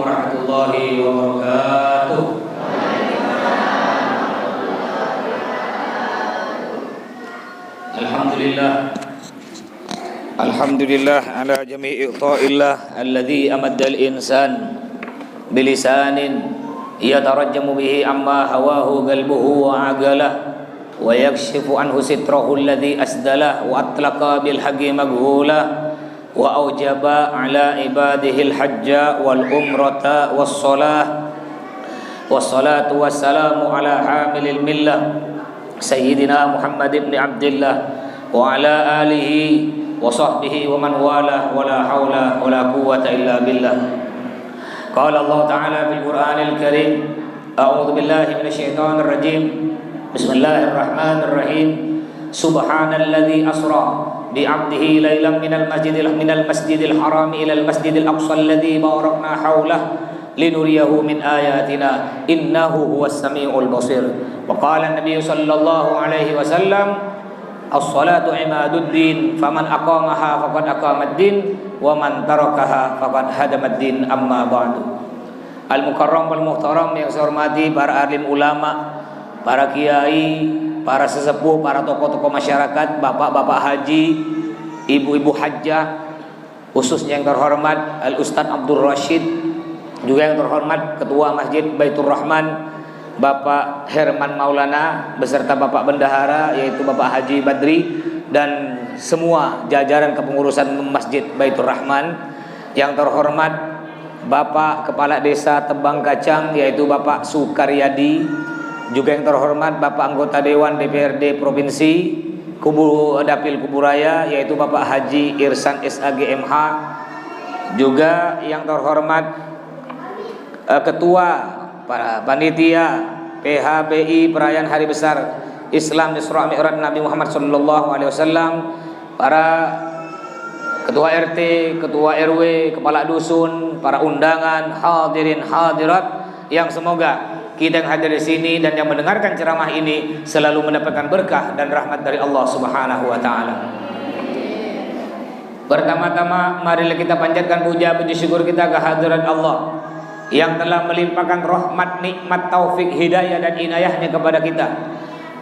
warahmatullahi wabarakatuh. Alhamdulillah ala jami'i ta'illah alladhi amadda al-insan bilisanin yatarajjamu bihi amma hawahu qalbuhu wa aqalah wa yakshifu anhu sitrahu alladhi asdalah wa atlaqa bil haqqi maghulah wa awjaba ala ibadihi al-hajja wal umrata was salah wassalatu wassalamu ala hamilil millah sayyidina Muhammad ibn Abdillah wa ala alihi wa sahbihi wa man wala wa la hawla wa la quwwata illa billah. Qala Allah Ta'ala fil Qur'anil Karim, a'udzu billahi minasy syaithanir rajim. Bismillahirrahmanirrahim. Subhanalladzi asra bi 'abdihi lailan minal masjidil haram ila al masjidil aqsa alladzi barakna hawlahu linuriyahu min ayatina innahu huwas samiul basir. Wa qala an-nabiy sallallahu alaihi wasallam, as-salatu imaduddin faman aqamaha faqad aqamad-din wa man tarakaha faqad hadamad-din. Amma ba'du. Al-mukarram wal muhtaram yang saya hormati para alim ulama, para kiai, para sesepuh, para tokoh-tokoh masyarakat, bapak-bapak haji, ibu-ibu hajjah, khususnya yang terhormat Al-Ustadz Abdul Rashid, juga yang terhormat Ketua Masjid Baitur Rahman Bapak Herman Maulana beserta Bapak Bendahara yaitu Bapak Haji Badri dan semua jajaran kepengurusan Masjid Baitur Rahman, yang terhormat Bapak Kepala Desa Tebang Kacang yaitu Bapak Sukaryadi, juga yang terhormat Bapak Anggota Dewan DPRD Provinsi Dapil Kuburaya yaitu Bapak Haji Irsan SAGMH, juga yang terhormat Ketua para panitia PHBI perayaan Hari Besar Islam Isra Mi'raj Nabi Muhammad sallallahu alaihi wasallam, para ketua RT, ketua RW, kepala dusun, para undangan, hadirin hadirat yang semoga kita yang hadir di sini dan yang mendengarkan ceramah ini selalu mendapatkan berkah dan rahmat dari Allah Subhanahu wa taala. Pertama-tama marilah kita panjatkan puja puji syukur kita kehadirat Allah yang telah melimpahkan rahmat, nikmat, taufik, hidayah dan inayahnya kepada kita.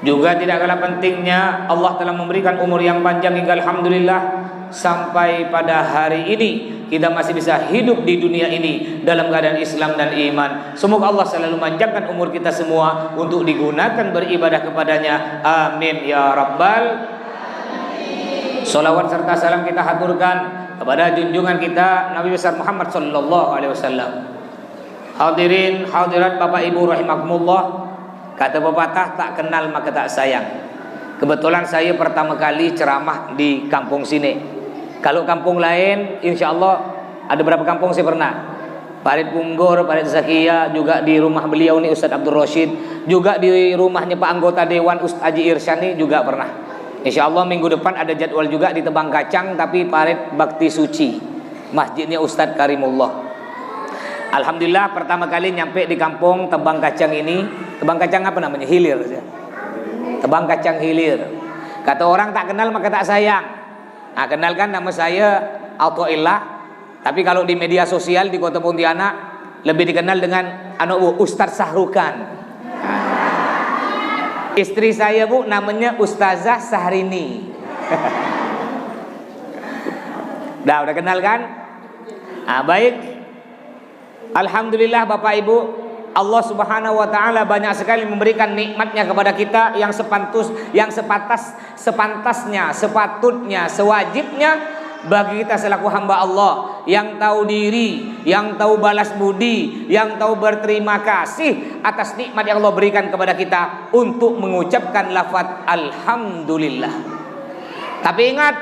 Juga tidak kalah pentingnya Allah telah memberikan umur yang panjang hingga alhamdulillah sampai pada hari ini kita masih bisa hidup di dunia ini dalam keadaan Islam dan iman. Semoga Allah selalu manjangkan umur kita semua untuk digunakan beribadah kepadanya. Amin ya rabbal alamin. Salawat serta salam kita haturkan kepada junjungan kita Nabi besar Muhammad sallallahu alaihi wasallam. Hadirin hadirat Bapak Ibu rahimakumullah, kata pepatah tak kenal maka tak sayang. Kebetulan saya pertama kali ceramah di kampung sini. Kalau kampung lain insya Allah ada berapa kampung saya pernah. Parit Punggor, Parit Zakia, juga di rumah beliau nih Ustadz Abdul Rashid, juga di rumahnya Pak Anggota Dewan Ustadz Haji Irsyani juga pernah. Insya Allah minggu depan ada jadwal juga di Tebang Kacang tapi Parit Bakti Suci, masjidnya Ustadz Karimullah. Alhamdulillah pertama kali nyampe di kampung Tebang Kacang ini. Tebang Kacang apa namanya? Hilir. Tebang Kacang Hilir. Kata orang tak kenal maka tak sayang. Nah, kenalkan nama saya Autoillah. Tapi kalau di media sosial di Kota Pontianak lebih dikenal dengan Ustadz Sahrukan. Nah, istri saya Bu namanya Ustazah Sahrini. Udah kenal kan? Nah, baik. Alhamdulillah Bapak Ibu, Allah Subhanahu wa taala banyak sekali memberikan nikmatnya kepada kita yang sepantasnya, sepatutnya, sewajibnya bagi kita selaku hamba Allah yang tahu diri, yang tahu balas budi, yang tahu berterima kasih atas nikmat yang Allah berikan kepada kita untuk mengucapkan lafaz alhamdulillah. Tapi ingat,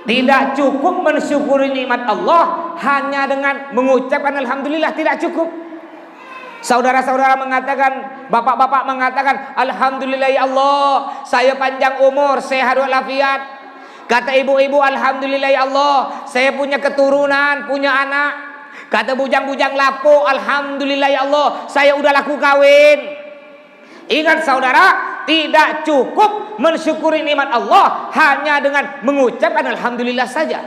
tidak cukup mensyukuri nikmat Allah hanya dengan mengucapkan alhamdulillah, tidak cukup. Saudara-saudara mengatakan, bapak-bapak mengatakan, alhamdulillah ya Allah, saya panjang umur, sehat walafiat. Kata ibu-ibu, alhamdulillah ya Allah, saya punya keturunan, punya anak. Kata bujang-bujang lapo, alhamdulillah ya Allah, saya udah laku kawin. Ingat saudara, tidak cukup mensyukuri nikmat Allah hanya dengan mengucapkan alhamdulillah saja.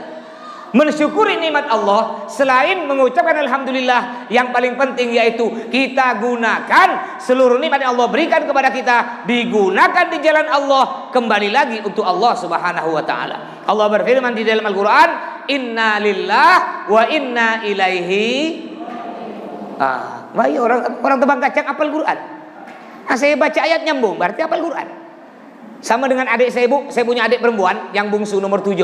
mensyukuri nikmat Allah selain mengucapkan alhamdulillah, yang paling penting yaitu kita gunakan seluruh nikmat yang Allah berikan kepada kita, digunakan di jalan Allah, kembali lagi untuk Allah Subhanahu wa taala. Allah berfirman di dalam Al-Qur'an, "Inna lillah wa inna ilaihi." Baik, orang tebang kacang apal Quran. Saya baca ayat nyambung, berarti apal Quran. Sama dengan adik saya, Bu. Saya punya adik perempuan yang bungsu nomor 7.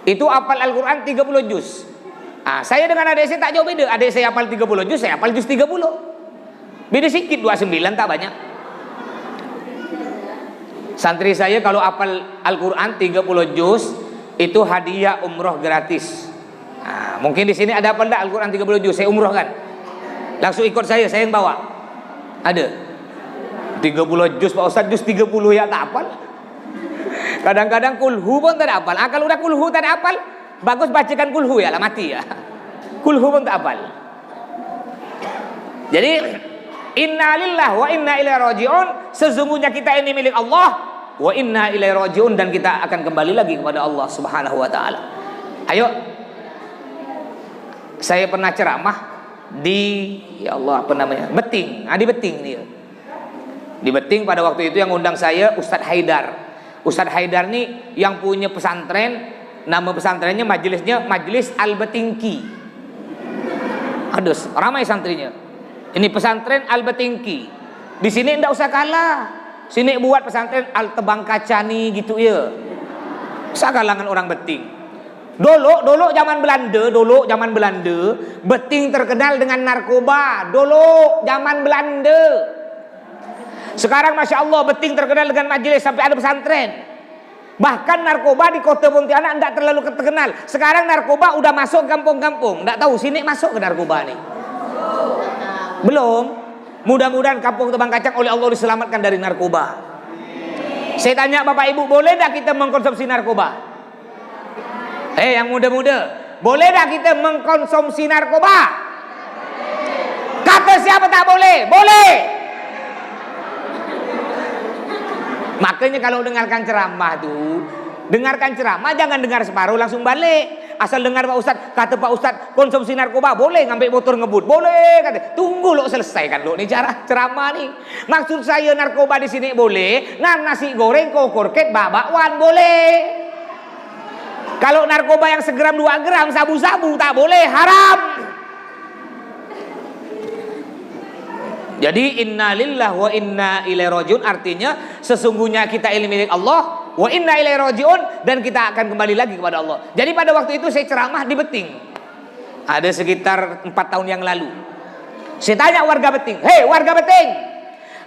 Itu hafal Al-Quran 30 juz. Saya dengan adik saya tak jauh beda. Adik saya hafal 30 juz, saya hafal juz 30. Beda sikit, 29 tak banyak. Santri saya kalau hafal Al-Quran 30 juz itu hadiah umroh gratis. Mungkin di sini ada apa enggak Al-Quran 30 juz? Saya umroh kan. Langsung ikut saya yang bawa. Ada 30 juz Pak Ustaz, juz 30 ya tak hafal. Kadang-kadang kulhu pun tak hafal. Kalau udah kulhu tak hafal, bagus bacakan kulhu ya lah, mati ya. Kulhu pun tak hafal. Jadi inna lillah wa inna ilaihi rajiun, sesungguhnya kita ini milik Allah, wa inna ilaihi rajiun, dan kita akan kembali lagi kepada Allah Subhanahu wa taala. Ayo, saya pernah ceramah di Beting. Di Beting nih. Di Beting pada waktu itu yang undang saya Ustadz Haidar. Ustadz Haidar nih yang punya pesantren, nama pesantrennya Majelis Al-Betingki. Aduh, ramai santrinya. Ini pesantren Al-Betingki. Di sini ndak usah kalah. Sini buat pesantren Al-Tebang Kacani gitu ya. Sakalangan orang Beting. Dulu zaman Belanda, Beting terkenal dengan narkoba. Dulu zaman Belanda. Sekarang Masya Allah Beting terkenal dengan majelis sampai ada pesantren. Bahkan narkoba di kota Pontianak tidak terlalu terkenal. Sekarang narkoba udah masuk kampung-kampung. Tidak tahu sini masuk ke narkoba nih. Belum. Mudah-mudahan kampung Tebang Kacang oleh Allah diselamatkan dari narkoba. Saya tanya Bapak Ibu, boleh tidak kita mengkonsumsi narkoba? Yang muda-muda, boleh tidak kita mengkonsumsi narkoba? Kata siapa tak boleh? Boleh. Makanya kalau dengarkan ceramah tuh, dengarkan ceramah jangan dengar separuh langsung balik. Asal dengar Pak Ustadz, kata Pak Ustadz konsumsi narkoba boleh, ngambil motor ngebut boleh, kata. Tunggu lo selesaikan lo nih cara ceramah nih. Maksud saya narkoba di sini boleh, nasi goreng, kokorket, bakwan boleh. Kalau narkoba yang segram 2 gram, sabu-sabu tak boleh, haram. Jadi inna lillah wa inna ilaihi rajiun, artinya sesungguhnya kita ini milik Allah, wa inna ilaihi rajiun, dan kita akan kembali lagi kepada Allah. Jadi pada waktu itu saya ceramah di Beting. Ada sekitar 4 tahun yang lalu. Saya tanya warga Beting, "Hei warga Beting,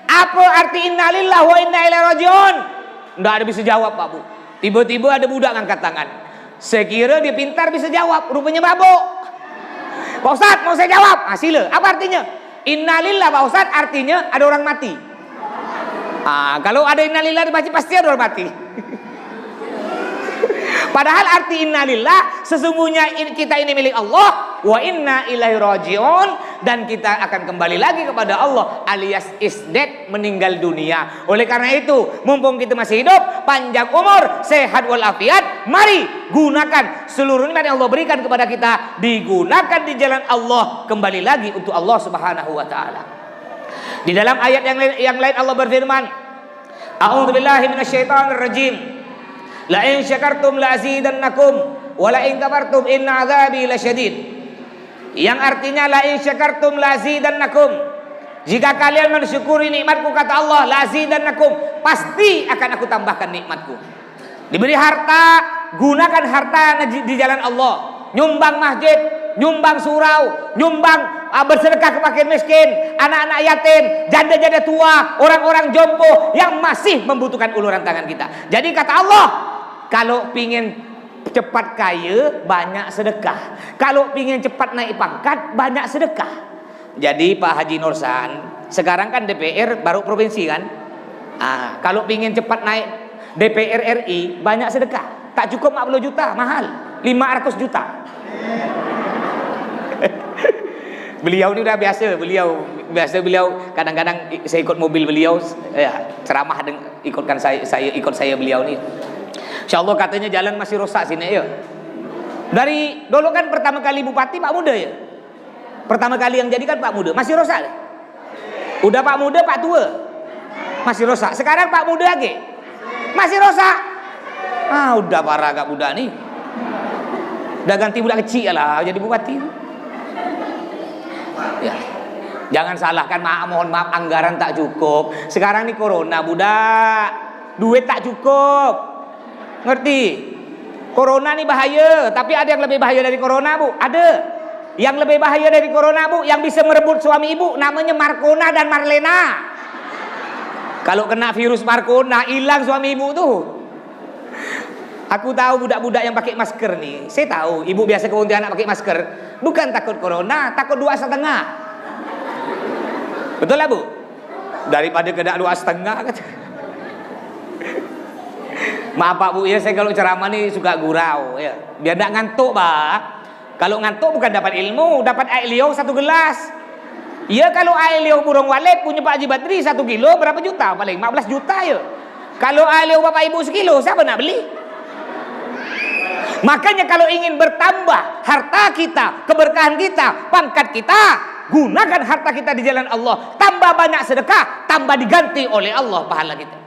apa arti inna lillah wa inna ilaihi rajiun?" Nggak ada bisa jawab Pak Bu. Tiba-tiba ada budak ngangkat tangan. Saya kira dia pintar bisa jawab, rupanya mabuk. "Pak Ustadz mau saya jawab?" Sila. Apa artinya? Innalillah Pak Ustadz artinya ada orang mati. Kalau ada innalillah dibaca pasti ada orang mati. Padahal arti innalillah sesungguhnya kita ini milik Allah, wa inna ilaihi rajiun, dan kita akan kembali lagi kepada Allah, alias isdet, meninggal dunia. Oleh karena itu, mumpung kita masih hidup, panjang umur, sehat walafiat, mari gunakan seluruh nikmat yang Allah berikan kepada kita, digunakan di jalan Allah, kembali lagi untuk Allah Subhanahu wa taala. Di dalam ayat yang lain Allah berfirman, A'udzubillahi minasyaitonir rajim. La in syakartum la azidannakum wa la in kafartum inna adzabi lasyadid. Yang artinya la in syakartum la azidannakum. Jika kalian mensyukuri nikmatku, kata Allah, la azidannakum, pasti akan aku tambahkan nikmatku. Diberi harta, gunakan harta di jalan Allah. Nyumbang masjid, nyumbang surau, nyumbang bersedekah ke fakir miskin, anak-anak yatim, janda-janda tua, orang-orang jompo yang masih membutuhkan uluran tangan kita. Jadi kata Allah, kalau pingin cepat kaya, banyak sedekah. Kalau pingin cepat naik pangkat, banyak sedekah. Jadi Pak Haji Nursan, sekarang kan DPR baru provinsi kan? Kalau pingin cepat naik DPR RI, banyak sedekah. Tak cukup 40 juta, mahal, 500 juta. Beliau ini udah biasa, beliau kadang-kadang saya ikut mobil beliau, ceramah ikutkan saya ikut beliau nih. Insyaallah katanya jalan masih rusak sini ya. Dari dulu kan pertama kali bupati Pak Muda ya. Pertama kali yang jadi kan Pak Muda. Masih rosak deh. Udah Pak Muda, Pak Tua. Masih rosak. Sekarang Pak Muda lagi. Masih rosak. Ah, udah parah agak budak nih. Udah ganti budak kecil lah jadi bupati. Ya. Jangan salahkan, mohon maaf, anggaran tak cukup. Sekarang nih corona budak, duit tak cukup. Ngerti? Corona nih bahaya, tapi ada yang lebih bahaya dari corona, Bu. Ada. Yang lebih bahaya dari corona, Bu, yang bisa merebut suami ibu, namanya Marcona dan Marlena. Kalau kena virus Marcona, hilang suami ibu tuh. Aku tahu budak-budak yang pakai masker nih. Saya tahu, ibu biasa ke Pontianak pakai masker. Bukan takut corona, takut 2,5. Betul lah Bu? Daripada kena 2,5 kata. Maaf Pak Bu ya, saya kalau ceramah nih suka gurau ya. Biar tidak ngantuk Pak. Kalau ngantuk bukan dapat ilmu, dapat air liau 1 gelas. Ya kalau air liau burung walet punya Pak Haji Badri 1 kilo berapa juta? Paling 15 juta ya. Kalau air liau Bapak Ibu sekilo, siapa nak beli? Makanya kalau ingin bertambah harta kita, keberkahan kita, pangkat kita, gunakan harta kita di jalan Allah. Tambah banyak sedekah, tambah diganti oleh Allah pahala kita.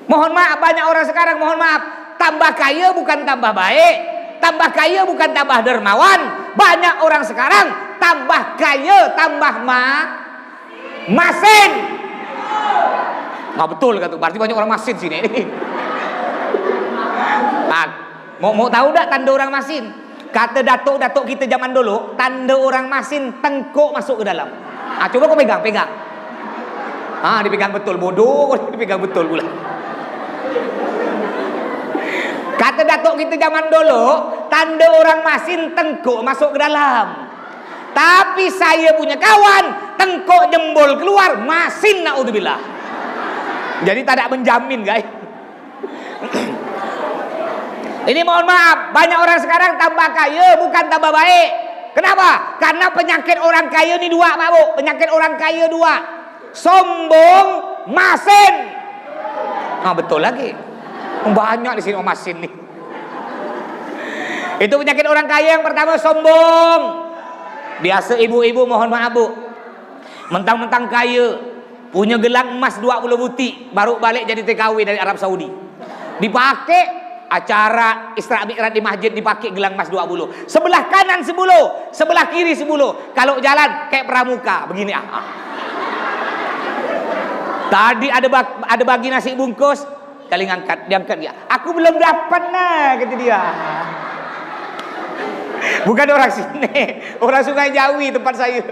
Mohon maaf, banyak orang sekarang mohon maaf, tambah kaya bukan tambah baik, tambah kaya bukan tambah dermawan. Banyak orang sekarang tambah kaya tambah masin. Nah, betul kata, berarti banyak orang masin sini. Nah, mau tahu tak tanda orang masin? Kata datuk-datuk kita zaman dulu, tanda orang masin tengkuk masuk ke dalam. Ah, coba kau pegang. Ah, dipegang betul, bodoh, dipegang betul pula. Kata datuk kita zaman dulu, tanda orang masin tengkuk masuk ke dalam. Tapi saya punya kawan, tengkuk jembol keluar, masin naudzubillah. Jadi tak ada menjamin, guys. Ini mohon maaf, banyak orang sekarang tambah kaya bukan tambah baik. Kenapa? Karena penyakit orang kaya ini 2 Pak Bu. Penyakit orang kaya 2. Sombong, masin. Nah, betul lagi. Banyak di sini masin nih. Itu penyakit orang kaya yang pertama, sombong. Biasa ibu-ibu mohon maaf Bu. Mentang-mentang kaya, punya gelang emas 20 butik, baru balik jadi TKW dari Arab Saudi. Dipakai acara Isra Mi'raj di masjid, dipakai gelang emas 20. Sebelah kanan 10, sebelah kiri 10. Kalau jalan kayak pramuka begini. Tadi ada bagi nasi bungkus, kali diangkat dia. Aku belum dapat nah, kata dia. Bukan orang sini, orang Sungai Jawi tempat saya.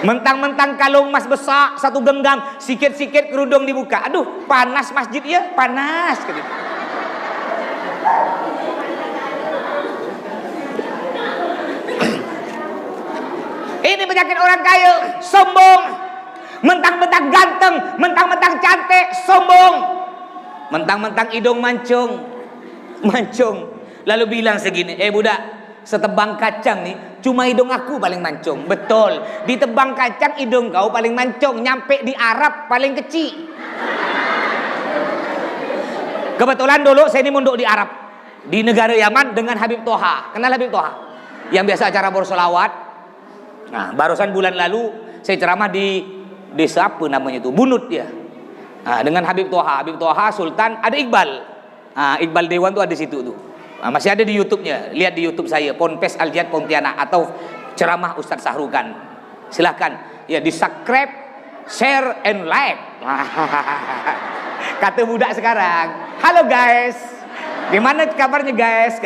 Mentang-mentang kalung emas besar 1 genggam, sikit-sikit kerudung dibuka. Aduh, panas masjid ya, panas. Ini penyakit orang kaya, sombong. Mentang-mentang ganteng, mentang-mentang cantik, sombong. Mentang-mentang hidung mancung. Lalu bilang segini, budak, setebang kacang nih, cuma hidung aku paling mancung. Betul, ditebang kacang hidung kau paling mancung, nyampe di Arab paling kecil. Kebetulan dulu saya ini mondok di Arab, di negara Yaman dengan Habib Toha. Kenal Habib Toha? Yang biasa acara bersolawat. Nah, barusan bulan lalu saya ceramah di desa apa namanya itu, Bunut ya. Nah, dengan Habib Toha Sultan, ada Iqbal. Nah, Iqbal Dewan tuh ada di situ tuh. Nah, masih ada di YouTube-nya. Lihat di YouTube saya, Ponpes Al Jihad Pontianak atau ceramah Ustadz Sahrukan. Silahkan ya, di subscribe, share and like. Kata budak sekarang, halo guys, gimana kabarnya guys?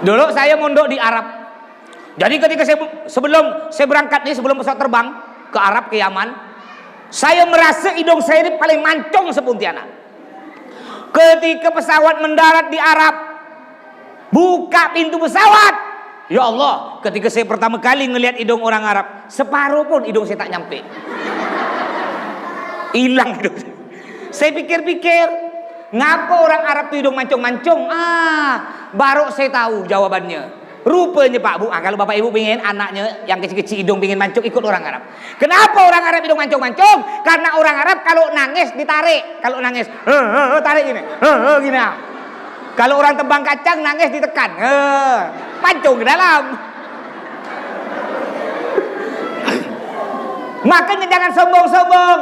Dulu saya mondok di Arab. Jadi ketika sebelum saya berangkat nih, sebelum pesawat terbang ke Arab, ke Yaman, saya merasa hidung saya ini paling mancung sepuntianak. Ketika pesawat mendarat di Arab, buka pintu pesawat, ya Allah, ketika saya pertama kali ngelihat hidung orang Arab, separuh pun hidung saya tak nyampe. Hilang hidung. Saya pikir-pikir, ngapa orang Arab itu hidung mancung-mancung? Baru saya tahu jawabannya. Rupanya Pak Bu, kalau Bapak Ibu pengen anaknya yang kecil-kecil hidung pengen mancung, ikut orang Arab. Kenapa orang Arab hidung mancung-mancung? Karena orang Arab kalau nangis ditarik. Kalau nangis, tarik gini. Gini. Kalau orang tebang kacang nangis ditekan. Mancung ke dalam. Makanya jangan sombong-sombong.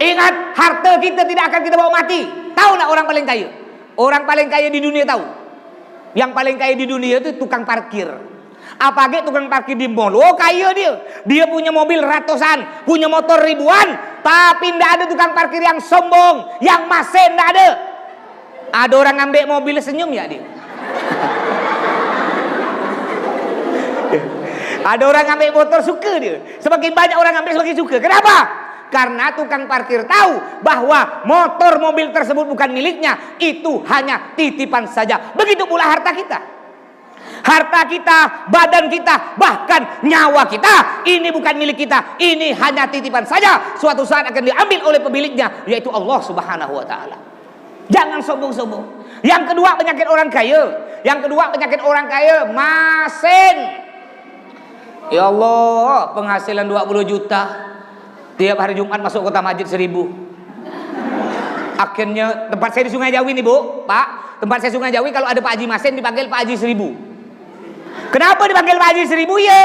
Ingat, harta kita tidak akan kita bawa mati. Tahu nak orang paling kaya? Orang paling kaya di dunia tahu? Yang paling kaya di dunia itu tukang parkir. Apalagi tukang parkir di mall. Oh, kaya dia. Dia punya mobil ratusan, punya motor ribuan, tapi tidak ada tukang parkir yang sombong, yang masen, tidak ada. Ada orang ngambil mobil senyum ya dia. Ada orang ngambil motor suka dia. Semakin banyak orang ngambil semakin suka. Kenapa? Karena tukang parkir tahu bahwa motor mobil tersebut bukan miliknya, itu hanya titipan saja. Begitu pula harta kita. Harta kita, badan kita, bahkan nyawa kita, ini bukan milik kita, ini hanya titipan saja. Suatu saat akan diambil oleh pemiliknya, yaitu Allah Subhanahu wa taala. Jangan sombong-sombong. Yang kedua penyakit orang kaya. Yang kedua penyakit orang kaya, masen. Ya Allah, penghasilan 20 juta. Tiap hari Jumat masuk kota masjid 1000. Akhirnya tempat saya di Sungai Jawi nih Bu, Pak. Tempat saya Sungai Jawi kalau ada Pak Haji Masen dipanggil Pak Haji 1000. Kenapa dipanggil Pak Haji 1000 ya?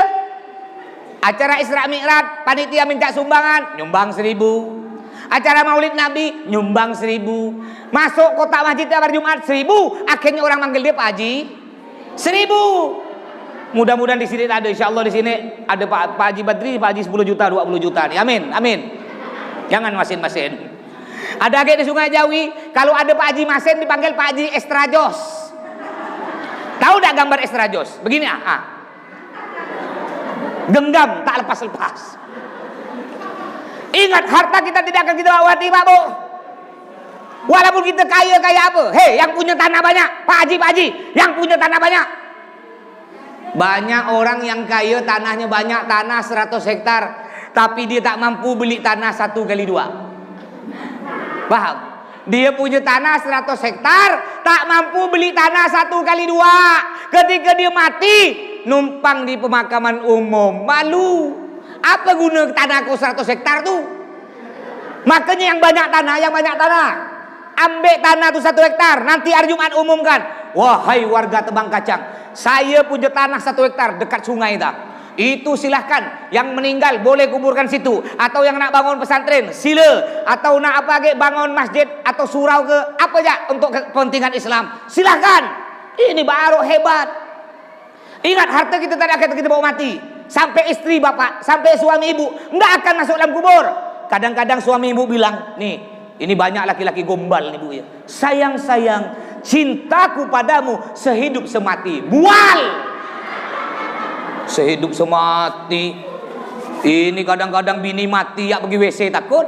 Acara Isra Mi'raj, panitia minta sumbangan, nyumbang 1000. Acara Maulid Nabi, nyumbang 1000. Masuk kota masjid tiap hari Jumat 1000. Akhirnya orang manggil dia Pak Haji 1000. Mudah-mudahan di sini ada, insya Allah di sini ada Pak Haji Badri, Pak Haji 10 juta, 20 juta nih. Amin, amin. Jangan masin-masin. Ada lagi di Sungai Jawi, kalau ada Pak Haji Masen dipanggil Pak Haji Estrajos. Tahu tak gambar Estrajos? Begini genggam tak lepas-lepas. Ingat, harta kita tidak akan kita bawa mati Pak Bu. Walaupun kita kaya apa? Hei, yang punya tanah banyak, Pak Haji, yang punya tanah banyak. Banyak orang yang kaya tanahnya banyak, tanah 100 hektar, tapi dia tak mampu beli tanah 1x2. Paham? Dia punya tanah 100 hektar, tak mampu beli tanah 1x2. Ketika dia mati, numpang di pemakaman umum. Malu. Apa guna tanahku 100 hektar tuh? Makanya yang banyak tanah. Ambil tanah tuh 1 hektar, nanti hari Jumat umumkan. Wahai warga Tebang Kacang, saya punya tanah 1 hektar dekat sungai tak? Itu silahkan. Yang meninggal boleh kuburkan situ. Atau yang nak bangun pesantren, sila. Atau nak apa lagi, bangun masjid atau surau ke apa aja untuk kepentingan Islam, silahkan. Ini baru hebat. Ingat, harta kita tidak akan kita bawa mati. Sampai istri bapak, sampai suami ibu nggak akan masuk dalam kubur. Kadang-kadang suami ibu bilang, nih, ini banyak laki-laki gombal nih Bu ya. Sayang, cintaku padamu sehidup semati. Bual. Sehidup semati. Ini kadang-kadang bini mati ya pergi WC takut.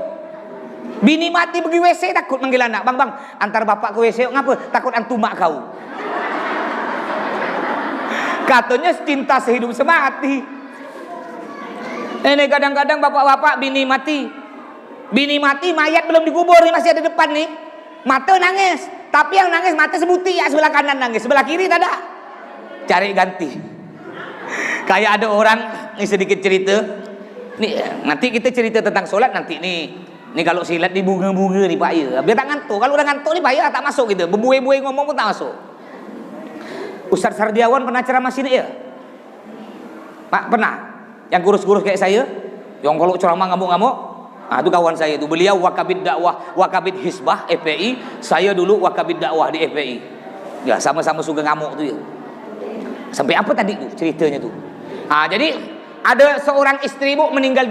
Bini mati pergi WC takut manggil anak. Bang, antar bapak ke WC ngapa? Takut antum mak kau. Katanya cinta sehidup semati. Ini kadang-kadang bapak-bapak bini mati. Bini mati, mayat belum dikubur nih, masih ada depan nih. Mata nangis, tapi yang nangis mata sebuti ya, sebelah kanan nangis, sebelah kiri tak ada. Cari ganti. Kayak ada orang, ini sedikit cerita. Nih, nanti kita cerita tentang sholat nanti nih. Nih kalau silat di bunga-bunga nih Pak ya. Biar tak ngantuk. Kalau udah ngantuk nih Pak ya tak masuk gitu. Berbuai-buai ngomong pun tak masuk. Ustaz Sardiawan pernah ceramah sini ya? Pak pernah? Yang kurus-kurus kayak saya, yang kalau ceramah ngamuk-ngamuk. Nah, itu kawan saya itu. Beliau wakabid dakwah, wakabid hisbah FPI. Saya dulu wakabid dakwah di FPI. Ya, sama-sama suka ngamuk tuh ya. Sampai apa tadi tuh ceritanya tuh? Nah, jadi ada seorang istri Bu meninggal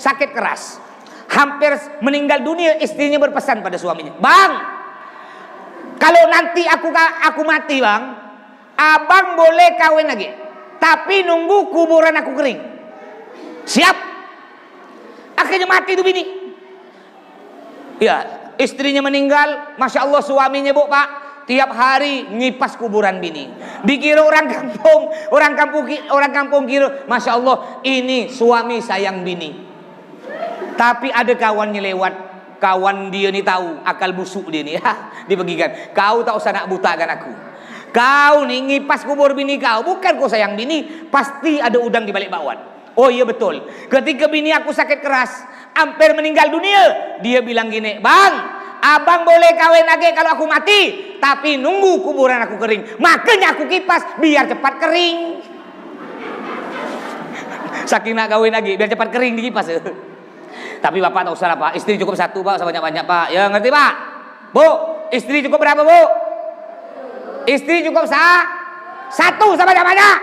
sakit keras. Hampir meninggal dunia, istrinya berpesan pada suaminya, "Bang, kalau nanti aku mati, Bang, Abang boleh kawin lagi. Tapi nunggu kuburan aku kering." Siap. Akhirnya mati tuh bini. Ya, istrinya meninggal, masya Allah suaminya Bu Pak, tiap hari ngipas kuburan bini. Dikira orang kampung kira, masya Allah ini suami sayang bini. Tapi ada kawannya lewat, kawan dia nih tahu akal busuk dia nih, dibagikan. Kau tak usah nak butakan aku. Kau nih ngipas kubur bini kau, bukan kau sayang bini, pasti ada udang di balik bakwan. Oh iya betul. Ketika bini aku sakit keras, hampir meninggal dunia, dia bilang gini, "Bang, abang boleh kawin lagi kalau aku mati, tapi nunggu kuburan aku kering. Makanya aku kipas biar cepat kering." Saking nak kawin lagi, biar cepat kering dikipas. Tapi bapak tak usah lah pak, istri cukup satu pak, usah banyak-banyak pak. Ya ngerti pak? Bu, istri cukup berapa bu? Istri cukup satu sama banyak-banyak.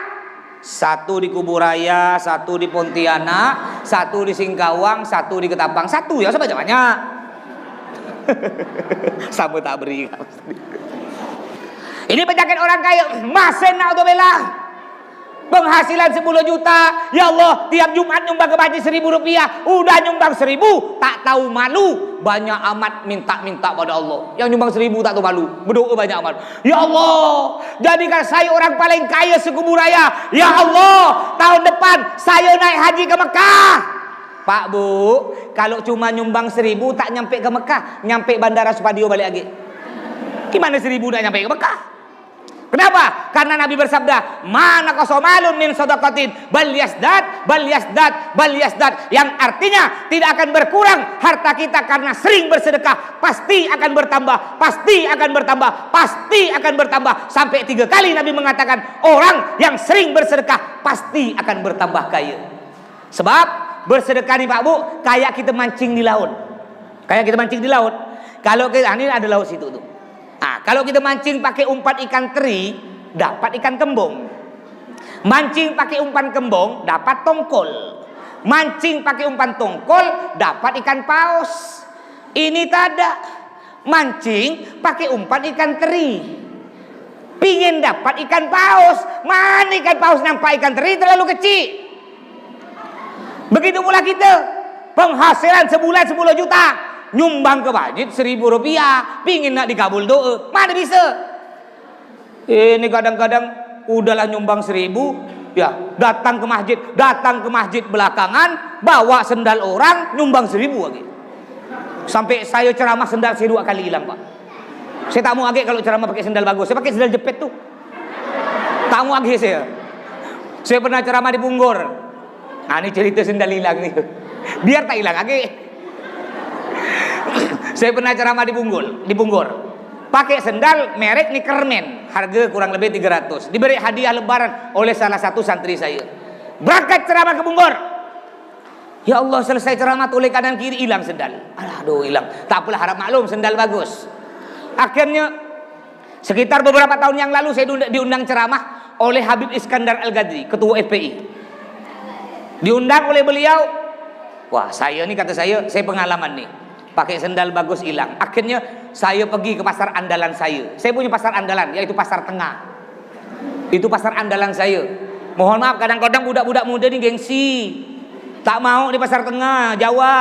Satu di Kuburaya, satu di Pontianak, satu di Singkawang, satu di Ketapang. Satu ya, usah banyak-banyak. Sama tak beri. Ini penyakit orang kaya. Masen naudzubillah. Penghasilan 10 juta. Ya Allah, tiap Jumat nyumbang ke masjid 1.000 rupiah. Udah nyumbang 1.000, tak tahu malu. Banyak amat minta-minta pada Allah. Yang nyumbang 1.000 tak tahu malu. Berdoa banyak amat. Ya Allah, jadikan saya orang paling kaya se-Kuburaya. Ya Allah, tahun depan saya naik haji ke Mekah. Pak Bu, kalau cuma nyumbang 1.000 tak nyampe ke Mekah, nyampe Bandara Supadio balik lagi. Gimana 1.000 nak nyampe ke Mekah? Kenapa? Karena Nabi bersabda, "Mana qasamalun min shadaqatin bal yasdad bal yasdad bal yasdad." Yang artinya tidak akan berkurang harta kita karena sering bersedekah, pasti akan bertambah, pasti akan bertambah, pasti akan bertambah. Sampai 3 kali Nabi mengatakan, orang yang sering bersedekah pasti akan bertambah kaya. Sebab bersedekah nih Pak Bu, kayak kita mancing di laut. Kayak kita mancing di laut. Kalau kita, ini ada laut situ tuh. Nah, kalau kita mancing pakai umpan ikan teri, dapat ikan kembung. Mancing pakai umpan kembung, dapat tongkol. Mancing pakai umpan tongkol, dapat ikan paus. Ini tak ada. Mancing pakai umpan ikan teri, pingin dapat ikan paus. Mana ikan paus nampak ikan teri terlalu kecil. Begitu pula kita, penghasilan sebulan 10 juta. Nyumbang ke masjid 1.000 rupiah, pingin nak dikabul doa, mana bisa? Ini kadang-kadang udahlah nyumbang 1.000, ya datang ke masjid belakangan, bawa sendal orang, nyumbang 1.000 lagi. Sampai saya ceramah sendal saya 2 kali hilang pak. Saya tak mau lagi kalau ceramah pakai sendal bagus, saya pakai sendal jepit tuh. Tak mau lagi saya. Saya pernah ceramah di Bunggor. Nah ini cerita sendal hilang nih, biar tak hilang lagi. Saya pernah ceramah di Bunggor. Pakai sendal merek Nickerman, harga kurang lebih 300. Diberi hadiah lebaran oleh salah satu santri saya. Berangkat ceramah ke Bunggor. Ya Allah, selesai ceramah oleh kanan kiri hilang sendal. Aduh, hilang. Tak apalah, harap maklum sendal bagus. Akhirnya sekitar beberapa tahun yang lalu saya diundang ceramah oleh Habib Iskandar Al-Ghazali, ketua FPI. Diundang oleh beliau. Wah, saya nih kata saya pengalaman nih. Pakai sendal bagus hilang. Akhirnya saya pergi ke pasar andalan saya. Saya punya pasar andalan, yaitu pasar tengah. Itu pasar andalan saya. Mohon maaf, kadang-kadang budak-budak muda ini gengsi, tak mau di pasar tengah Jawa.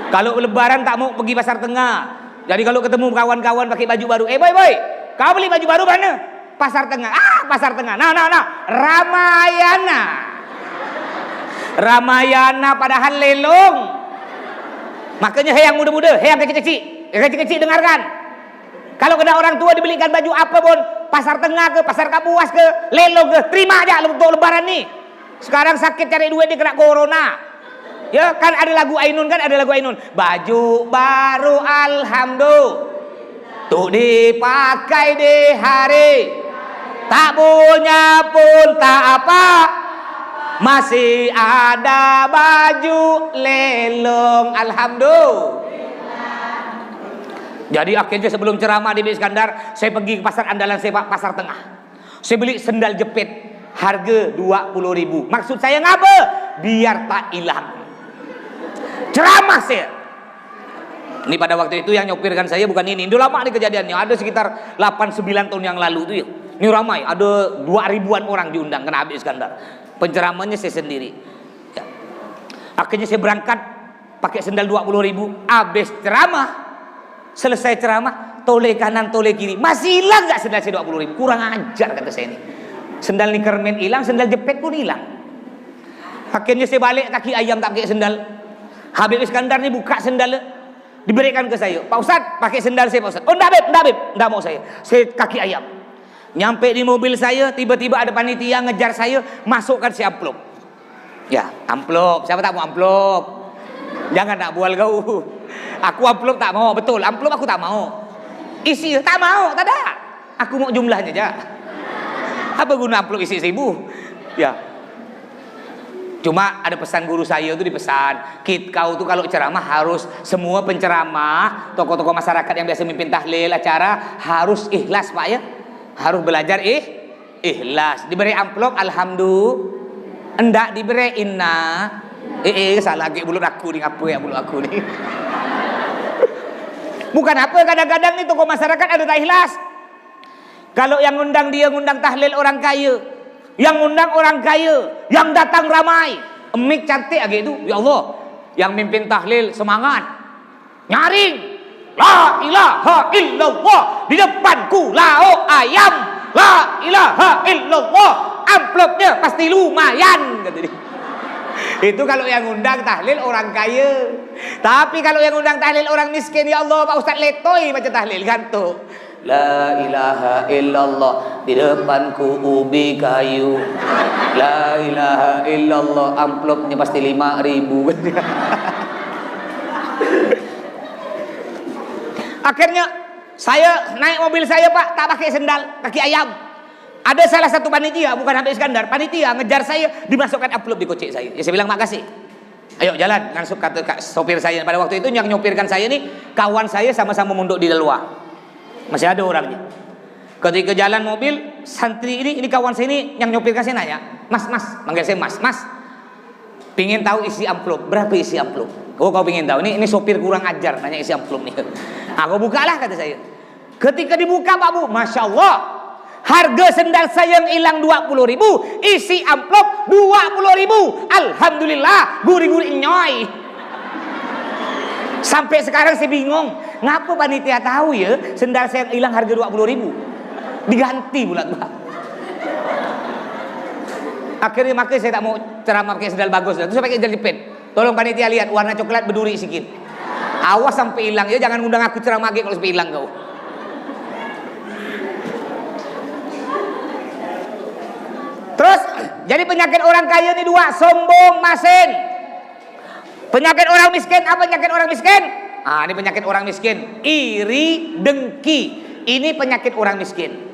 Kalau lebaran tak mau pergi pasar tengah. Jadi kalau ketemu kawan-kawan pakai baju baru, boy, kau beli baju baru mana? Pasar tengah. Pasar tengah. Nah. Ramayana padahal lelong. Makanya yang muda-muda, yang kecil-kecil dengarkan. Kalau kena orang tua dibelikan baju apa pun, pasar tengah ke, pasar Kapuas ke, lelong ke, terima aja untuk lebaran nih. Sekarang sakit cari duit dia kena corona. Ya kan ada lagu Ainun Baju baru alhamdulillah, tuh dipakai di hari, tak punya pun tak apa, masih ada baju lelong alhamdulillah. Jadi akhirnya sebelum ceramah di Iskandar, saya pergi ke pasar andalan saya, pasar tengah. Saya beli sendal jepit harga 20.000. Maksud saya ngapa? Biar tak hilang. Ceramah saya. Ini pada waktu itu yang nyopirkan saya bukan ini. Udah lama nih kejadiannya. Ada sekitar 8-9 tahun yang lalu tuh ya. Ini ramai, ada 2.000-an orang diundang kena Habib Iskandar. Penceramahnya saya sendiri. Ya. Akhirnya saya berangkat pakai sendal 20.000. Habis ceramah, selesai ceramah, toleh kanan, toleh kiri, masih hilang nggak sendal saya 20.000? Kurang ajar kata saya ini. Sendal Nickerman hilang, sendal jepit pun hilang. Akhirnya saya balik kaki ayam tak pakai sendal. Habib Iskandar ini buka sendal, diberikan ke saya. Pak Ustadz, pakai sendal saya Pak Ustadz. Oh enggak Beb, enggak mau saya kaki ayam. Nyampe di mobil saya, tiba-tiba ada panitia ngejar saya, masukkan si amplop. Ya, amplop. Siapa tak mau amplop? Jangan nak bual kau. Aku amplop tak mau, betul. Amplop aku tak mau. Isi tak mau, tak ada. Aku mau jumlahnya aja. Apa guna amplop isi 1000? Ya. Cuma ada pesan guru saya itu dipesan, kau tuh kalau ceramah harus semua penceramah, tokoh-tokoh masyarakat yang biasa mimpin tahlil acara harus ikhlas Pak ya. Harus belajar ikhlas. Diberi amplop alhamdulillah, enggak diberi inna. Salah lagi mulut aku nih, apa ya mulut aku nih. Bukan apa, kadang-kadang nih tokoh masyarakat ada tak ikhlas. Kalau yang ngundang dia ngundang tahlil orang kaya, yang ngundang orang kaya, yang datang ramai, emik cantik aja itu, ya Allah. Yang mimpin tahlil semangat, nyaring, la ilaha illallah, di depanku lauk ayam, la ilaha illallah, amplopnya pasti lumayan, kata dia. Itu kalau yang ngundang tahlil orang kaya. Tapi kalau yang ngundang tahlil orang miskin, ya Allah, Pak Ustaz letoy baca tahlil gantung. La ilaha illallah, di depanku ubi kayu. La ilaha illallah, amplopnya pasti 5.000. Akhirnya saya naik mobil saya Pak, tak pakai sendal, kaki ayam. Ada salah satu panitia, bukan Habib Iskandar, panitia ngejar saya, dimasukkan amplop di kocek saya. Ya, saya bilang makasih. Ayo jalan, langsung kata sopir saya. Pada waktu itu yang nyopirkan saya nih kawan saya, sama-sama mondok di luar. Masih ada orangnya. Ketika jalan mobil, santri ini kawan saya ini yang nyopirkan saya nanya, Mas, manggil saya Mas, pingin tahu isi amplop, berapa isi amplop? Oh kau pingin tahu, ini sopir kurang ajar nanya isi amplop nih. Aku bukalah kata saya. Ketika dibuka Pak Bu, Masya Allah, harga sendal saya yang hilang 20.000, isi amplop 20.000. Alhamdulillah, guri-guri nyoy. Sampai sekarang saya bingung, ngapa panitia tahu ya sendal saya yang hilang harga 20.000, diganti pula Pak. Akhirnya makanya saya tak mau ceramah pakai sendal bagus, terus saya pakai jepit. Tolong panitia lihat warna coklat berduri sedikit. Awas sampai hilang ya, jangan undang aku ceramah lagi kalau sampai hilang kau. Terus jadi penyakit orang kaya ini dua, sombong, masin. Penyakit orang miskin, apa penyakit orang miskin? Ini penyakit orang miskin, iri, dengki. Ini penyakit orang miskin.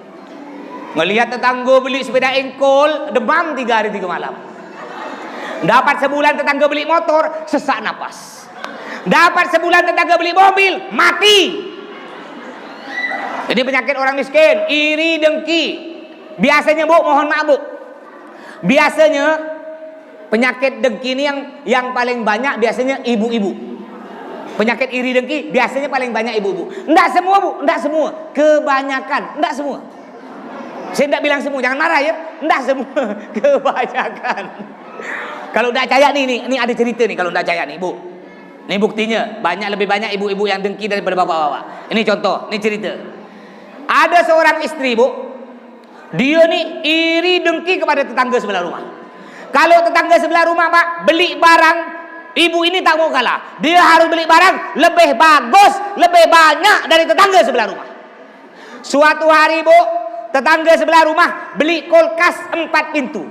Melihat tetangga beli sepeda engkol, demam 3 hari 3 malam. Dapat sebulan tetangga beli motor, sesak napas. Dapat sebulan tetangga beli mobil, mati. Ini penyakit orang miskin, iri, dengki. Biasanya Bu, mohon maaf Bu, biasanya penyakit dengki ini yang paling banyak biasanya ibu-ibu. Penyakit iri dengki biasanya paling banyak ibu-ibu. Enggak semua Bu, enggak semua. Kebanyakan, enggak semua. Saya enggak bilang semua, jangan marah ya. Enggak semua, kebanyakan. Kalau enggak percaya nih, ini ada cerita nih kalau enggak percaya nih Bu. Ini buktinya, lebih banyak ibu-ibu yang dengki daripada bapak-bapak. Ini contoh, ini cerita. Ada seorang istri Bu, dia nih iri dengki kepada tetangga sebelah rumah. Kalau tetangga sebelah rumah Pak beli barang, ibu ini tak mau kalah. Dia harus beli barang lebih bagus, lebih banyak dari tetangga sebelah rumah. Suatu hari Bu, tetangga sebelah rumah beli kulkas 4 pintu.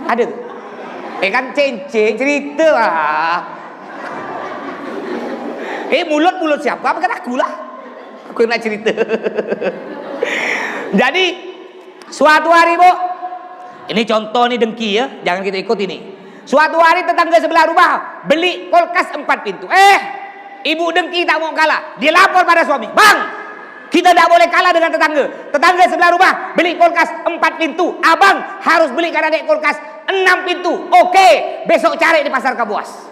Ada tuh. Kan cenceng cerita lah. Mulut siapa? Bukan aku lah. Aku nak cerita. Jadi suatu hari Bu, ini contoh nih dengki ya, jangan kita ikut ini. Suatu hari tetangga sebelah rumah beli kulkas 4 pintu. Ibu dengki tak mau kalah. Dia lapor pada suami, Bang, kita tak boleh kalah dengan tetangga. Tetangga sebelah rumah beli kulkas 4 pintu. Abang harus beli karena ada kulkas 6 pintu. Oke, besok cari di pasar Kapuas.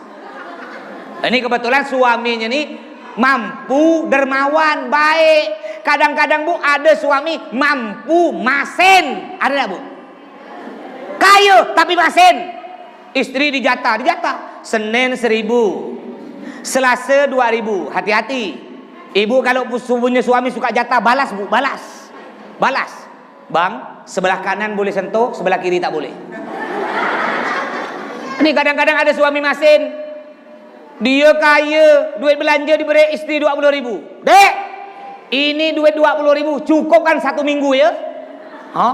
Ini kebetulan suaminya nih mampu, dermawan, baik. Kadang-kadang Bu ada suami mampu, masen. Ada tak Bu? Kaya tapi masen. Istri dijatah. Senin 1.000, Selasa 2.000. Hati-hati. Ibu kalau punya suami suka jatah, balas Bu, balas. Bang, sebelah kanan boleh sentuh, sebelah kiri tak boleh. Ini kadang-kadang ada suami masen. Dia kaya, duit belanja diberi istri 20.000. Dek, ini duit 20.000, cukup kan 1 minggu ya? Hah?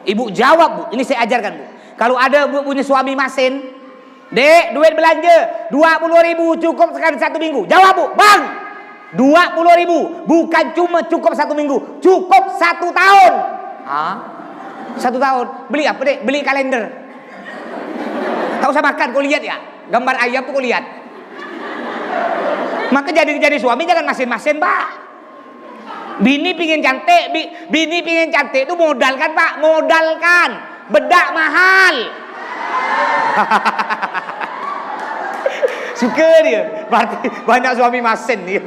Ibu jawab, Bu. Ini saya ajarkan, Bu. Kalau ada Bu punya suami masin, Dek, duit belanja 20.000 cukup sekali 1 minggu. Jawab, Bu. Bang, 20.000 bukan cuma cukup 1 minggu, cukup 1 tahun. Hah? 1 tahun. Beli apa, Dek? Beli kalender. Tak usah makan, kau lihat ya. Gambar ayam tuh kau lihat. Maka jadi suami jangan masin-masin, Pak. Bini pingin cantik, bini pingin cantik itu modal kan, Pak? Modal kan. Bedak mahal. Suka dia. Berarti banyak suami masin dia.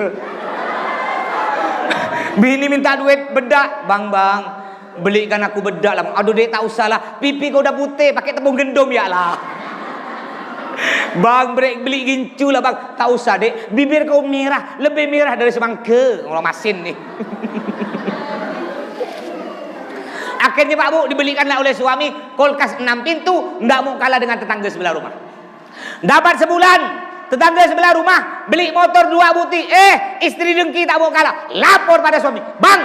Bini minta duit bedak, bang, belikan aku bedak lah. Aduh, Dek, tak usah lah. Pipi kau udah putih, pakai tepung gendum ya lah. Bang, beli gincu lah, bang. Tak usah, Dek. Bibir kau merah, lebih merah dari semangka. Kalau masin nih. Akhirnya, Pak Bu, dibelikanlah oleh suami kulkas 6 pintu, nggak mau kalah dengan tetangga sebelah rumah. Dapat sebulan, tetangga sebelah rumah beli motor 2 buti. Istri dengki tak mau kalah, lapor pada suami. Bang,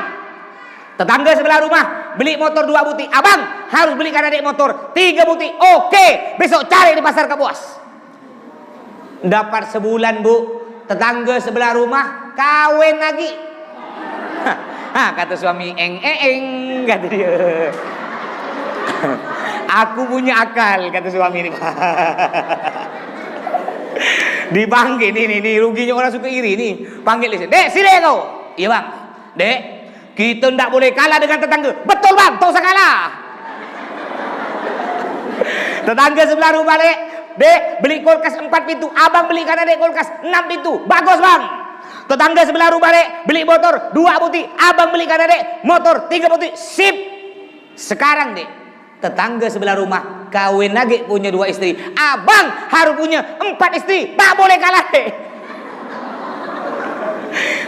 tetangga sebelah rumah beli motor 2 buti. Abang harus belikan adik motor 3 buti. Oke, besok cari di pasar Kapuas. Dapat sebulan, Bu, tetangga sebelah rumah kawin lagi. Kata suami, eng, kata dia. Aku punya akal, kata suami ini. Dipanggil nih, ruginya orang suka iri nih. Panggil dia, Dek, sini kau. Iya, Bang. Dek, kita ndak boleh kalah dengan tetangga. Betul, Bang, tak usah kalah. Tetangga sebelah rumah, Dek, beli kulkas 4 pintu. Abang belikan adek kulkas 6 pintu. Bagus, Bang. Tetangga sebelah rumah, Dek, beli motor 2 buti. Abang belikan adek motor 3 buti. Sip. Sekarang, Dek, tetangga sebelah rumah kawin lagi punya 2 istri. Abang harus punya 4 istri. Tak boleh kalah, Dek.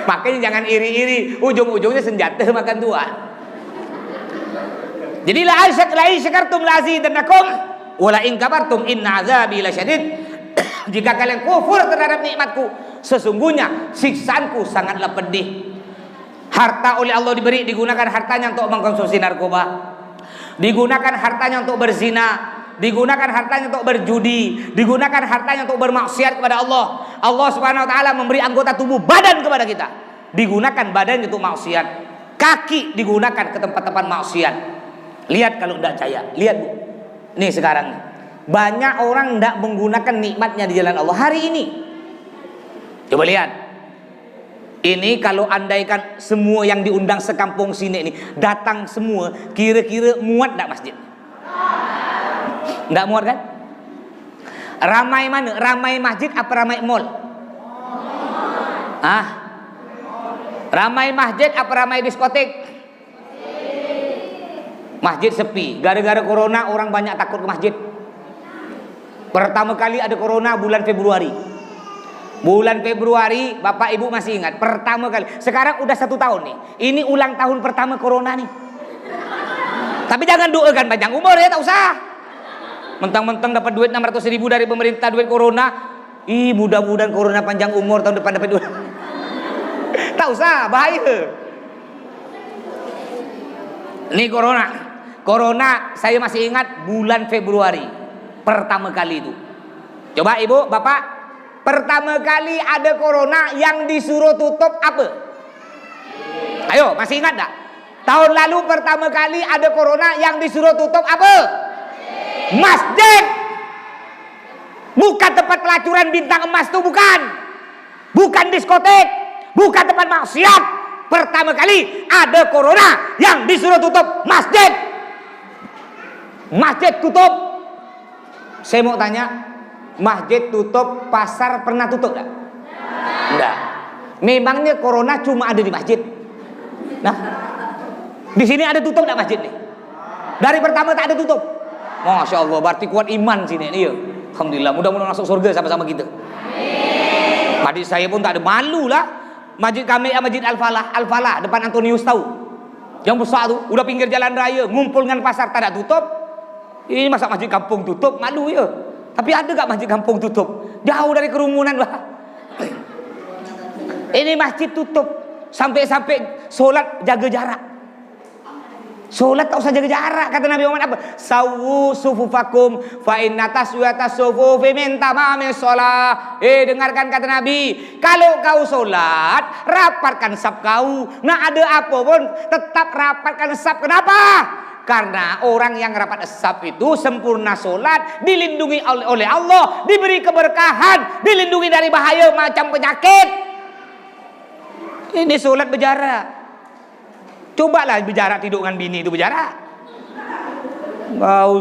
Makanya jangan iri-iri. Ujung-ujungnya senjata makan tuan. Jadi la syakartum la azidannakum wala in kabartum inna azabi lasyadid. Jika kalian kufur terhadap nikmatku, sesungguhnya siksaanku sangatlah pedih. Harta oleh Allah digunakan hartanya untuk mengkonsumsi narkoba, digunakan hartanya untuk berzina, digunakan hartanya untuk berjudi, digunakan hartanya untuk bermaksiat kepada Allah. Allah Subhanahu wa taala memberi anggota tubuh badan kepada kita, digunakan badan untuk maksiat. Kaki digunakan ke tempat-tempat maksiat. Lihat kalau tidak percaya, lihat, Bu. Nih sekarang banyak orang tidak menggunakan nikmatnya di jalan Allah hari ini. Coba lihat. Ini kalau andaikan semua yang diundang sekampung sini ini datang semua, kira-kira muat tak masjid? Tidak muat kan? Ramai mana? Ramai masjid apa ramai mall? Ramai masjid apa ramai diskotik? Masjid sepi. Gara-gara corona orang banyak takut ke masjid. Pertama kali ada corona bulan Februari. Bulan Februari, Bapak Ibu masih ingat? Pertama kali. Sekarang udah 1 tahun nih. Ini ulang tahun pertama corona nih. Tapi jangan doakan panjang umur ya, tak usah. Mentang-mentang dapat duit 600.000 dari pemerintah, duit corona. Mudah-mudahan corona panjang umur, tahun depan dapat duit. Tak usah, bahaya. Ini corona saya masih ingat bulan Februari pertama kali itu. Coba Ibu, Bapak, pertama kali ada corona yang disuruh tutup apa? Ayo, masih ingat tak? Tahun lalu pertama kali ada corona yang disuruh tutup apa? Masjid. Bukan tempat pelacuran bintang emas tuh, bukan. Bukan diskotek, bukan tempat maksiat. Pertama kali ada corona yang disuruh tutup masjid. Masjid tutup. Saya mau tanya, masjid tutup, pasar pernah tutup enggak? Enggak. Memangnya corona cuma ada di masjid? Nah, di sini ada tutup enggak masjid nih? Dari pertama tak ada tutup. Masya Allah, berarti kuat iman sini nih. Alhamdulillah, mudah-mudahan masuk surga sama-sama kita. Masjid saya pun tak ada, malu lah. Masjid kami, Masjid Al-Falah depan Antonius tahu, yang besar tuh, udah pinggir jalan raya, ngumpul dengan pasar, tak ada tutup. Ini masa masjid kampung tutup, malu ya. Tapi ada gak masjid kampung tutup? Jauh dari kerumunan lah. Ini masjid tutup, sampai-sampai sholat jaga jarak. Solat tak usah jaga jarak, kata Nabi Muhammad apa? Sawu sufufakum fa inna taswiyata sufufi min tamamil shalah. Dengarkan kata Nabi, kalau kau solat, rapatkan saf kau. Nah ada apa pun tetap rapatkan saf. Kenapa? Karena orang yang rapat saf itu sempurna solat, dilindungi oleh Allah, diberi keberkahan, dilindungi dari bahaya macam penyakit. Ini solat berjarak. Cobalah berjarak tidur dengan bini itu berjarak.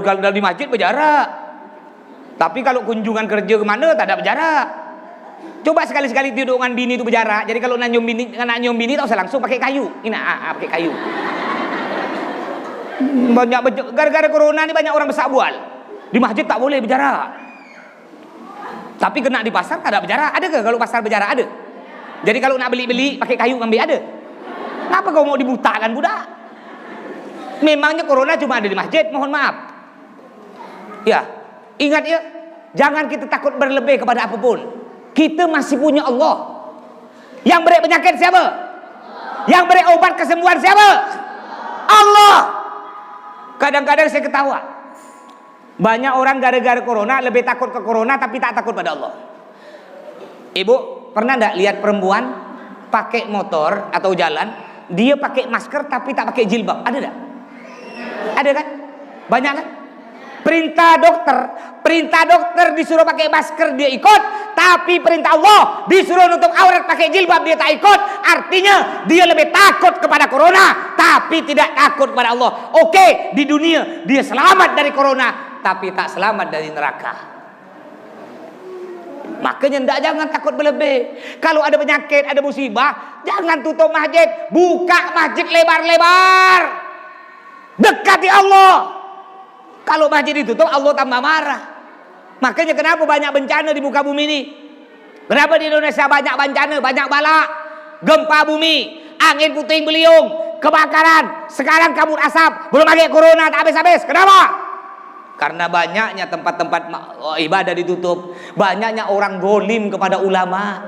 Kalau di masjid berjarak. Tapi kalau kunjungan kerja kemana tak ada berjarak. Coba sekali-sekali tidur dengan bini itu berjarak. Jadi kalau nak nyium bini tak usah langsung pakai kayu. Ini pakai kayu. Gara-gara corona ni banyak orang bersabual. Di masjid tak boleh berjarak. Tapi kena di pasar tak ada berjarak. Ada ke kalau pasar berjarak? Ada. Jadi kalau nak beli-beli pakai kayu ambil ada. Kenapa kau mau dibutakan budak? Memangnya corona cuma ada di masjid, mohon maaf. Ya, ingat ya, jangan kita takut berlebih kepada apapun. Kita masih punya Allah. Yang beri penyakit siapa? Yang beri obat kesembuhan siapa? Allah. Kadang-kadang saya ketawa. Banyak orang gara-gara corona lebih takut ke corona tapi tak takut pada Allah. Ibu, pernah enggak lihat perempuan pakai motor atau jalan, dia pakai masker tapi tak pakai jilbab? Ada tak? Ada kan? Banyak kan? Perintah dokter disuruh pakai masker dia ikut, tapi perintah Allah disuruh nutup aurat pakai jilbab dia tak ikut. Artinya dia lebih takut kepada corona tapi tidak takut kepada Allah. Oke, di dunia dia selamat dari corona tapi tak selamat dari neraka. Makanya jangan takut berlebih. Kalau ada penyakit, ada musibah, jangan tutup masjid. Buka masjid lebar-lebar. Dekati Allah. Kalau masjid ditutup, Allah tambah marah. Makanya kenapa banyak bencana di muka bumi ini? Kenapa di Indonesia banyak bencana, banyak bala? Gempa bumi, angin puting beliung, kebakaran, sekarang kabut asap, belum lagi corona tak habis-habis. Kenapa? Karena banyaknya tempat-tempat ibadah ditutup. Banyaknya orang dolim kepada ulama,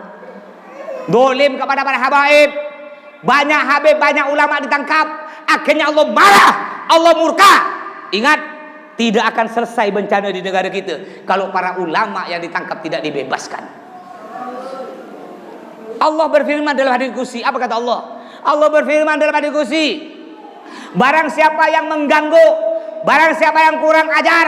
dolim kepada para habaib. Banyak habib, banyak ulama ditangkap. Akhirnya Allah marah, Allah murka. Ingat, tidak akan selesai bencana di negara kita kalau para ulama yang ditangkap tidak dibebaskan. Allah berfirman dalam hadis qudsi. Apa kata Allah? Allah berfirman dalam hadis qudsi, barang siapa yang mengganggu, barang siapa yang kurang ajar,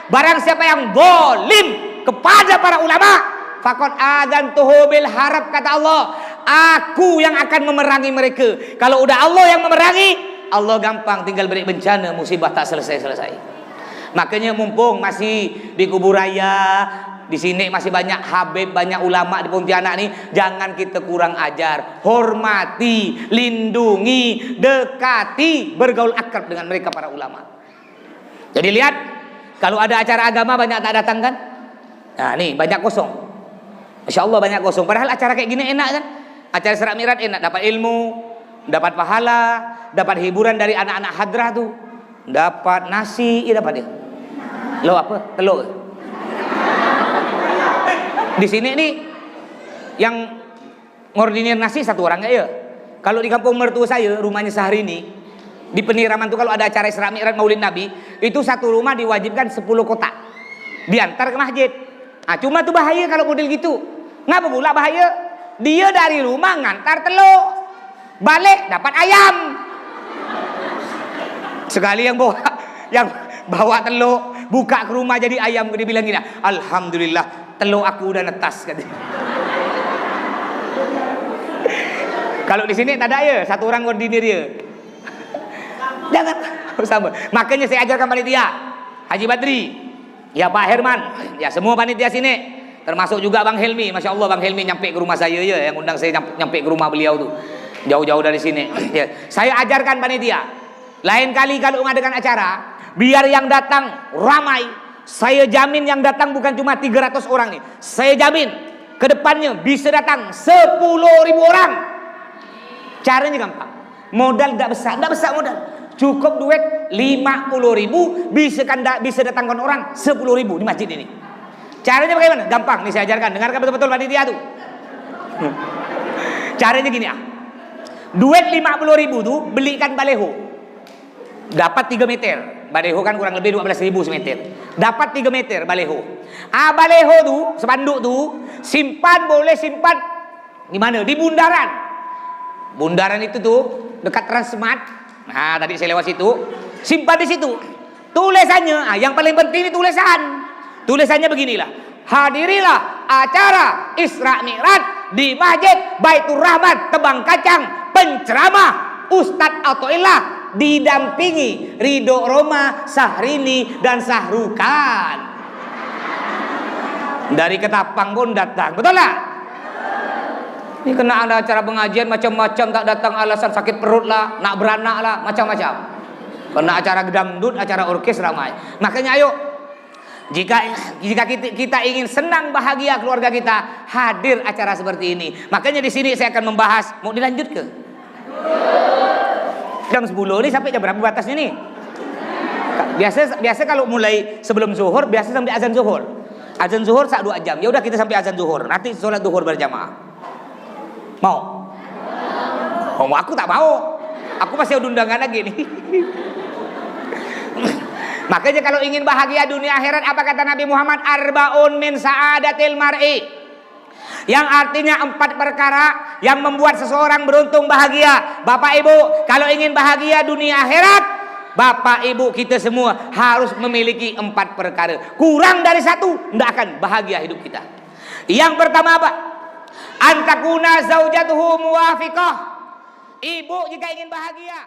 barang siapa yang zalim kepada para ulama, faqad adzantuhu bil harab, kata Allah, aku yang akan memerangi mereka. Kalau udah Allah yang memerangi, Allah gampang tinggal beri bencana, musibah tak selesai-selesai. Makanya mumpung masih di kubur raya, di sini masih banyak habib, banyak ulama di Pontianak nih, jangan kita kurang ajar. Hormati, lindungi, dekati, bergaul akrab dengan mereka para ulama. Jadi lihat, kalau ada acara agama banyak tak datang kan? Nah nih banyak kosong. Masya Allah banyak kosong. Padahal acara kayak gini enak kan? Acara Isra Mi'raj enak, dapat ilmu, dapat pahala, dapat hiburan dari anak-anak hadrah tuh, dapat nasi, iya dapat dia. Lo apa? Telur. Di sini nih yang ngordinir nasi satu orang ya. Kalau di kampung mertua saya, rumahnya Syahrini, di Peniraman tuh kalau ada acara Isra Mi'raj Maulid Nabi, itu satu rumah diwajibkan 10 kotak diantar ke masjid. Nah, cuma tuh bahaya kalau model gitu. Ngapa pula bahaya? Dia dari rumah ngantar telur, balik dapat ayam. Sekali yang bawa telur, buka ke rumah jadi ayam, dia bilang gini, alhamdulillah telur aku udah netas, katanya. Kalau di sini tak ada ya, satu orang ngordinir dia. Jangan sama. Makanya saya ajarkan panitia Haji Badri, ya Pak Herman, ya semua panitia sini, termasuk juga Bang Helmi. Masya Allah Bang Helmi nyampe ke rumah saya ya, yang undang saya nyampe ke rumah beliau tuh, jauh-jauh dari sini. Ya, saya ajarkan panitia, lain kali kalau mengadakan acara, biar yang datang ramai. Saya jamin yang datang bukan cuma 300 orang nih, saya jamin ke depannya bisa datang 10.000 orang. Caranya gampang, modal tidak besar modal, cukup duit 50.000 bisa datangkan orang 10.000 di masjid ini. Caranya bagaimana? Gampang nih saya ajarkan, dengarkan betul-betul panitia tuh. Caranya gini duit 50.000 tuh belikan baleho. Dapat 3 meter. Baleho kan kurang lebih 12.000 semeter. Dapat 3 meter baleho. Baleho tuh, spanduk tuh, boleh simpan di mana? Di bundaran. Bundaran itu tuh dekat Transmart. Nah, tadi saya lewat situ. Simpan di situ. Tulisannya, yang paling penting ini tulisan. Tulisannya beginilah. Hadirilah acara Isra Mi'raj di Masjid Baitur Rahmat Tebang Kacang. Penceramah Ustadz Athoillah didampingi Ridho Roma, Syahrini dan Syahrukan. Dari Ketapang pun datang, betul lah? Ini kena ada acara pengajian macam-macam, tak datang alasan sakit perut lah, nak beranak lah, macam-macam. Kena acara dangdut, acara orkes ramai. Makanya ayo, jika kita ingin senang bahagia keluarga kita, hadir acara seperti ini. Makanya di sini saya akan membahas, mau dilanjut ke? Jam 10 ini sampai jam berapa batasnya nih? Biasa kalau mulai sebelum zuhur, biasa sampai azan zuhur. Azan zuhur 2 jam. Ya udah kita sampai azan zuhur. Nanti sholat zuhur berjamaah. Mau? Oh, aku tak mau. Aku masih ada undangan lagi nih. Makanya kalau ingin bahagia dunia akhirat, apa kata Nabi Muhammad? Arbaun min sa'adatil mar'i. Yang artinya 4 perkara yang membuat seseorang beruntung bahagia. Bapak Ibu, kalau ingin bahagia dunia akhirat, Bapak Ibu kita semua harus memiliki 4 perkara. Kurang dari 1, tidak akan bahagia hidup kita. Yang pertama apa? Antakuna zaujatuhu muwafiqah. Ibu jika ingin bahagia,